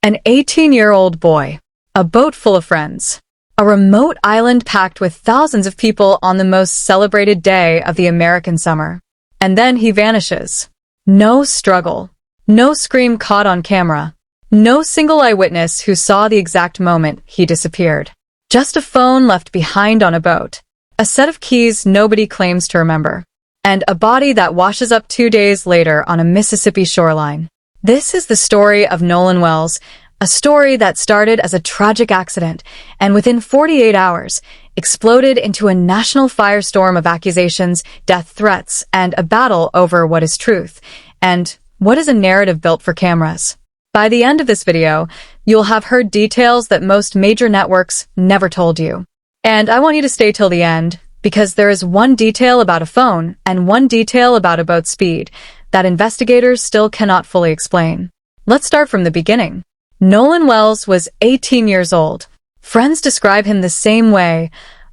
An 18-year-old boy, a boat full of friends, a remote island packed with thousands of people on the most celebrated day of the American summer. And then he vanishes. No struggle, no scream caught on camera, no single eyewitness who saw the exact moment he disappeared. Just a phone left behind on a boat, a set of keys nobody claims to remember, and a body that washes up 2 days later on a Mississippi shoreline. This is the story of Nolan Wells, a story that started as a tragic accident and within 48 hours exploded into a national firestorm of accusations, death threats, and a battle over what is truth and what is a narrative built for cameras. By the end of this video, you'll have heard details that most major networks never told you. And I want you to stay till the end, because there is one detail about a phone and one detail about a boat's speed that investigators still cannot fully explain. Let's start from the beginning. Nolan Wells was 18 years old. Friends describe him the same way,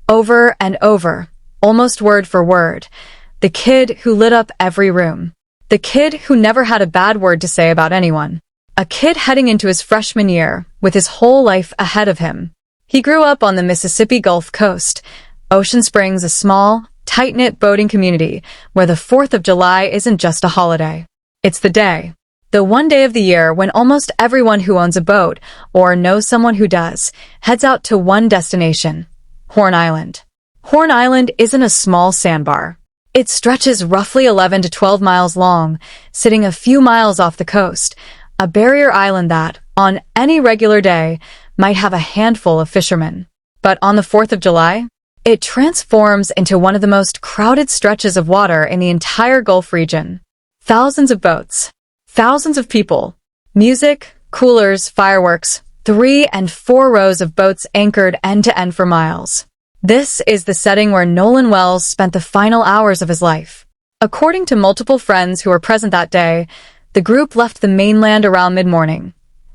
over and over, almost word for word. The kid who lit up every room. The kid who never had a bad word to say about anyone. A kid heading into his freshman year, with his whole life ahead of him. He grew up on the Mississippi Gulf Coast. Ocean Springs, a small, tight-knit boating community where the 4th of July isn't just a holiday. It's the day. The one day of the year when almost everyone who owns a boat, or knows someone who does, heads out to one destination, Horn Island. Horn Island isn't a small sandbar. It stretches roughly 11 to 12 miles long, sitting a few miles off the coast, a barrier island that, on any regular day, might have a handful of fishermen. But on the 4th of July, it transforms into one of the most crowded stretches of water in the entire Gulf region. Thousands of boats, thousands of people, music, coolers, fireworks, 3 and 4 rows of boats anchored end-to-end for miles. This is the setting where Nolan Wells spent the final hours of his life. According to multiple friends who were present that day, the group left the mainland around mid-morning.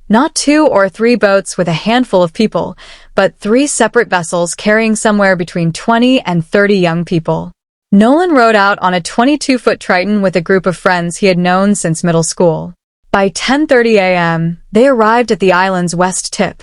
Not 2 or 3 boats with a handful of people, but 3 separate vessels carrying somewhere between 20 and 30 young people. Nolan rowed out on a 22-foot Triton with a group of friends he had known since middle school. By 10:30 a.m., they arrived at the island's west tip,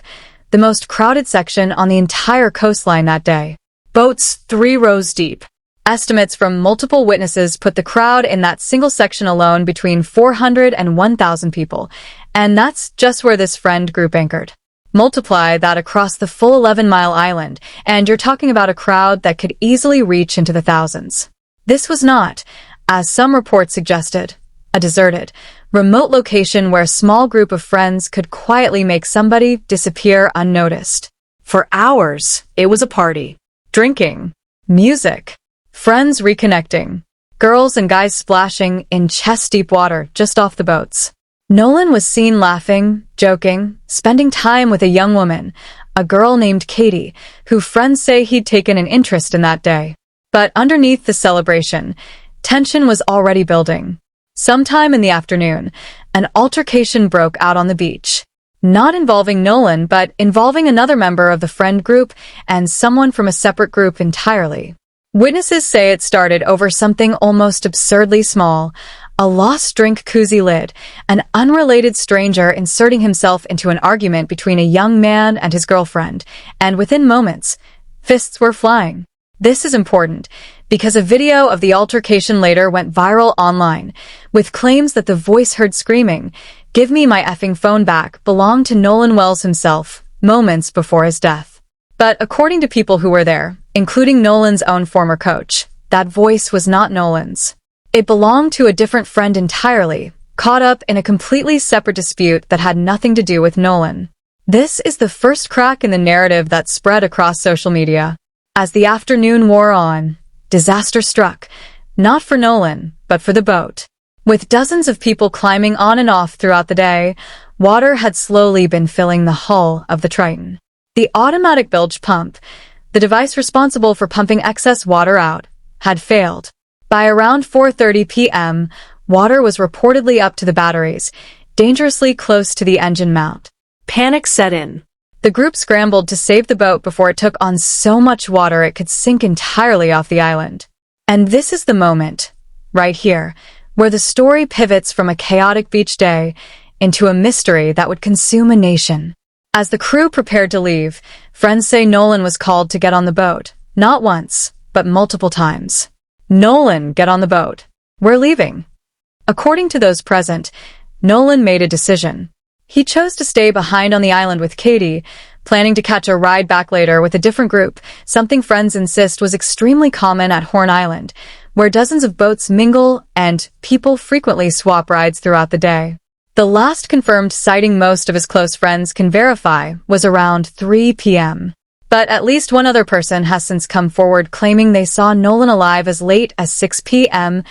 the most crowded section on the entire coastline that day. Boats 3 rows deep. Estimates from multiple witnesses put the crowd in that single section alone between 400 and 1,000 people, and that's just where this friend group anchored. Multiply that across the full 11-mile island, and you're talking about a crowd that could easily reach into the thousands. This was not, as some reports suggested, a deserted, remote location where a small group of friends could quietly make somebody disappear unnoticed. For hours, it was a party. Drinking, music, friends reconnecting, girls and guys splashing in chest-deep water just off the boats. Nolan was seen laughing, joking, spending time with a young woman, a girl named Katie, who friends say he'd taken an interest in that day. But underneath the celebration, tension was already building. Sometime in the afternoon, an altercation broke out on the beach. Not involving Nolan, but involving another member of the friend group and someone from a separate group entirely. Witnesses say it started over something almost absurdly small, a lost drink koozie lid, an unrelated stranger inserting himself into an argument between a young man and his girlfriend, and within moments, fists were flying. This is important, because a video of the altercation later went viral online, with claims that the voice heard screaming, "Give me my effing phone back," belonged to Nolan Wells himself, moments before his death. But according to people who were there, including Nolan's own former coach, that voice was not Nolan's. It belonged to a different friend entirely, caught up in a completely separate dispute that had nothing to do with Nolan. This is the first crack in the narrative that spread across social media. As the afternoon wore on, disaster struck, not for Nolan, but for the boat. With dozens of people climbing on and off throughout the day, water had slowly been filling the hull of the Triton. The automatic bilge pump, the device responsible for pumping excess water out, had failed. By around 4:30 p.m., water was reportedly up to the batteries, dangerously close to the engine mount. Panic set in. The group scrambled to save the boat before it took on so much water it could sink entirely off the island. And this is the moment, right here, where the story pivots from a chaotic beach day into a mystery that would consume a nation. As the crew prepared to leave, friends say Nolan was called to get on the boat, not once, but multiple times. "Nolan, get on the boat. We're leaving." According to those present, Nolan made a decision. He chose to stay behind on the island with Katie, planning to catch a ride back later with a different group, something friends insist was extremely common at Horn Island, where dozens of boats mingle and people frequently swap rides throughout the day. The last confirmed sighting most of his close friends can verify was around 3 p.m. But at least one other person has since come forward claiming they saw Nolan alive as late as 6 p.m.,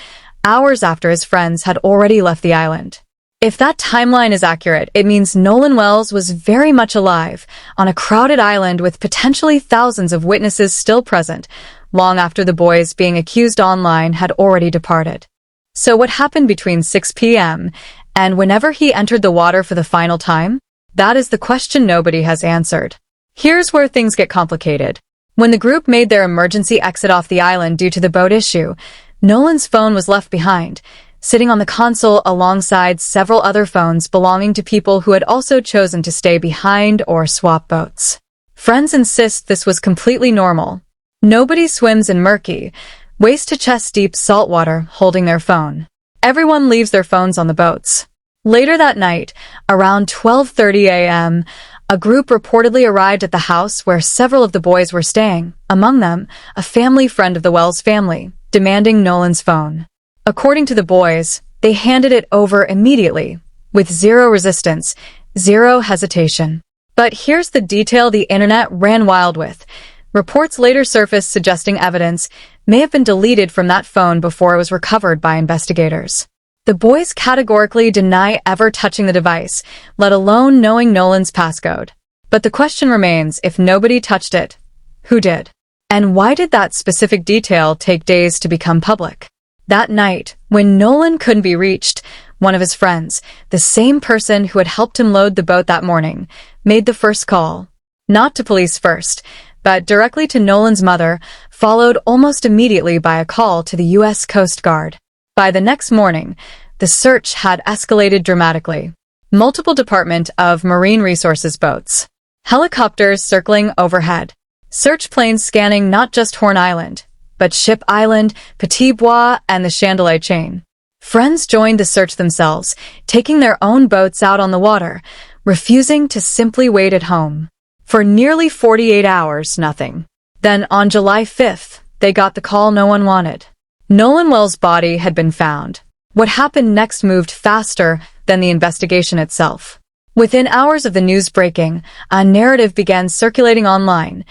hours after his friends had already left the island. If that timeline is accurate, it means Nolan Wells was very much alive on a crowded island with potentially thousands of witnesses still present, long after the boys being accused online had already departed. So what happened between 6 p.m. and whenever he entered the water for the final time? That is the question nobody has answered. Here's where things get complicated. When the group made their emergency exit off the island due to the boat issue, Nolan's phone was left behind, sitting on the console alongside several other phones belonging to people who had also chosen to stay behind or swap boats. Friends insist this was completely normal. Nobody swims in murky, waist-to-chest deep salt water holding their phone. Everyone leaves their phones on the boats. Later that night, around 12:30 a.m., a group reportedly arrived at the house where several of the boys were staying, among them a family friend of the Wells family, demanding Nolan's phone. According to the boys, they handed it over immediately, with zero resistance, zero hesitation. But here's the detail the internet ran wild with. Reports later surfaced suggesting evidence may have been deleted from that phone before it was recovered by investigators. The boys categorically deny ever touching the device, let alone knowing Nolan's passcode. But the question remains, if nobody touched it, who did? And why did that specific detail take days to become public? That night, when Nolan couldn't be reached, one of his friends, the same person who had helped him load the boat that morning, made the first call. Not to police first, but directly to Nolan's mother, followed almost immediately by a call to the U.S. Coast Guard. By the next morning, the search had escalated dramatically. Multiple Department of Marine Resources boats, helicopters circling overhead, search planes scanning not just Horn Island, but Ship Island, Petit Bois, and the Chandelier chain. Friends joined the search themselves, taking their own boats out on the water, refusing to simply wait at home. For nearly 48 hours, nothing. Then, on July 5th, they got the call no one wanted. Nolan Wells' body had been found. What happened next moved faster than the investigation itself. Within hours of the news breaking, a narrative began circulating online.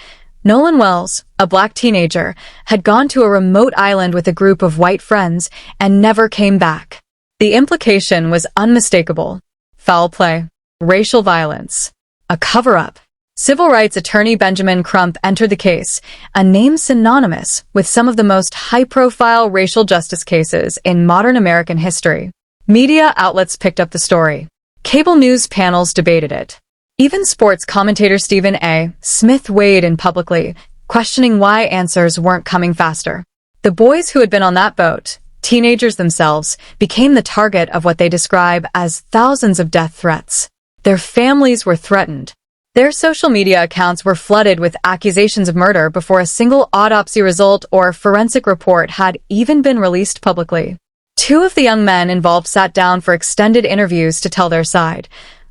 Nolan Wells, a black teenager, had gone to a remote island with a group of white friends and never came back. The implication was unmistakable. Foul play, racial violence, a cover-up. Civil rights attorney Benjamin Crump entered the case, a name synonymous with some of the most high-profile racial justice cases in modern American history. Media outlets picked up the story. Cable news panels debated it. Even sports commentator Stephen A. Smith weighed in publicly, questioning why answers weren't coming faster. The boys who had been on that boat, teenagers themselves, became the target of what they describe as thousands of death threats. Their families were threatened. Their social media accounts were flooded with accusations of murder before a single autopsy result or forensic report had even been released publicly. Two of the young men involved sat down for extended interviews to tell their side.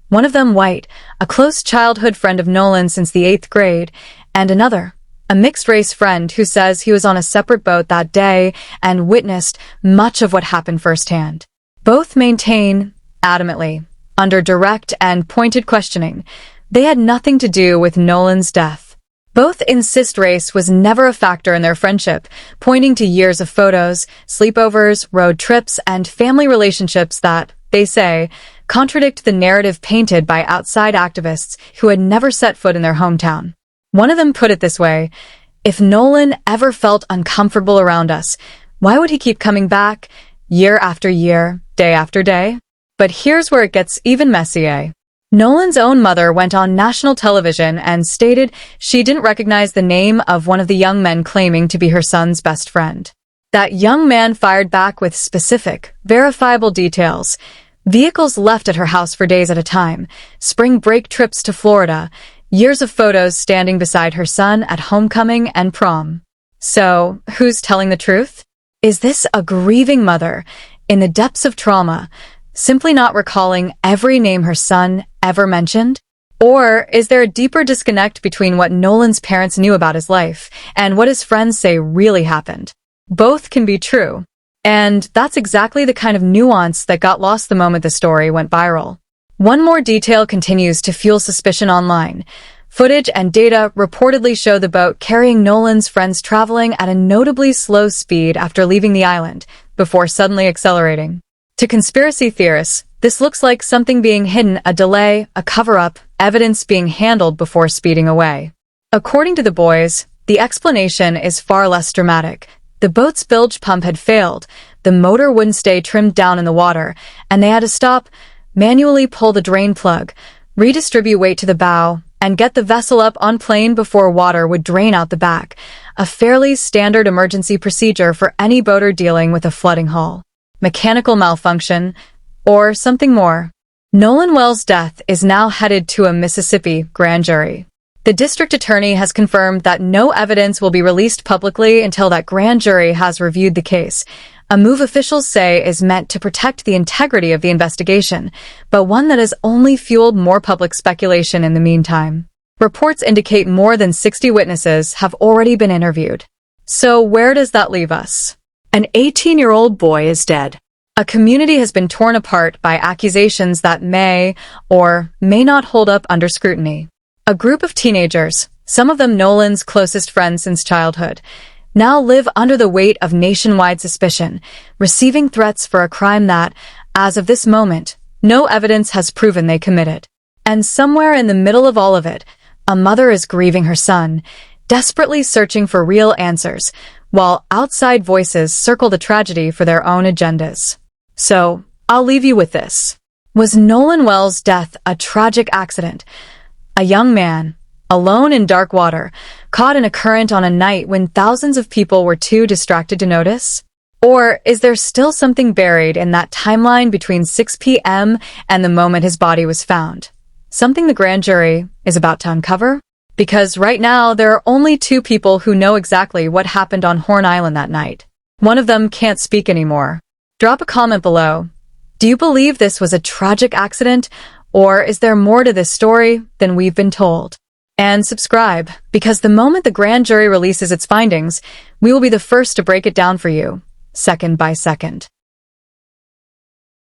One of them white, a close childhood friend of Nolan since the 8th grade, and another, a mixed-race friend who says he was on a separate boat that day and witnessed much of what happened firsthand. Both maintain, adamantly, under direct and pointed questioning, they had nothing to do with Nolan's death. Both insist race was never a factor in their friendship, pointing to years of photos, sleepovers, road trips, and family relationships that, they say, contradict the narrative painted by outside activists who had never set foot in their hometown. One of them put it this way, "If Nolan ever felt uncomfortable around us, why would he keep coming back, year after year, day after day?" But here's where it gets even messier. Nolan's own mother went on national television and stated she didn't recognize the name of one of the young men claiming to be her son's best friend. That young man fired back with specific, verifiable details. Vehicles left at her house for days at a time, spring break trips to Florida, years of photos standing beside her son at homecoming and prom. So, who's telling the truth? Is this a grieving mother, in the depths of trauma, simply not recalling every name her son ever mentioned? Or is there a deeper disconnect between what Nolan's parents knew about his life and what his friends say really happened? Both can be true. And that's exactly the kind of nuance that got lost the moment the story went viral. One more detail continues to fuel suspicion online. Footage and data reportedly show the boat carrying Nolan's friends traveling at a notably slow speed after leaving the island, before suddenly accelerating. To conspiracy theorists, this looks like something being hidden, a delay, a cover-up, evidence being handled before speeding away. According to the boys, the explanation is far less dramatic. The boat's bilge pump had failed, the motor wouldn't stay trimmed down in the water, and they had to stop, manually pull the drain plug, redistribute weight to the bow, and get the vessel up on plane before water would drain out the back, a fairly standard emergency procedure for any boater dealing with a flooding hull. Mechanical malfunction, or something more. Nolan Wells' death is now headed to a Mississippi grand jury. The district attorney has confirmed that no evidence will be released publicly until that grand jury has reviewed the case, a move officials say is meant to protect the integrity of the investigation, but one that has only fueled more public speculation in the meantime. Reports indicate more than 60 witnesses have already been interviewed. So where does that leave us? An 18-year-old boy is dead. A community has been torn apart by accusations that may or may not hold up under scrutiny. A group of teenagers, some of them Nolan's closest friends since childhood, now live under the weight of nationwide suspicion, receiving threats for a crime that, as of this moment, no evidence has proven they committed. And somewhere in the middle of all of it, a mother is grieving her son, desperately searching for real answers, while outside voices circle the tragedy for their own agendas. So, I'll leave you with this. Was Nolan Wells' death a tragic accident? A young man, alone in dark water, caught in a current on a night when thousands of people were too distracted to notice? Or is there still something buried in that timeline between 6 p.m. and the moment his body was found? Something the grand jury is about to uncover? Because right now, there are only two people who know exactly what happened on Horn Island that night. One of them can't speak anymore. Drop a comment below. Do you believe this was a tragic accident, or is there more to this story than we've been told? And subscribe, because the moment the grand jury releases its findings, we will be the first to break it down for you, second by second.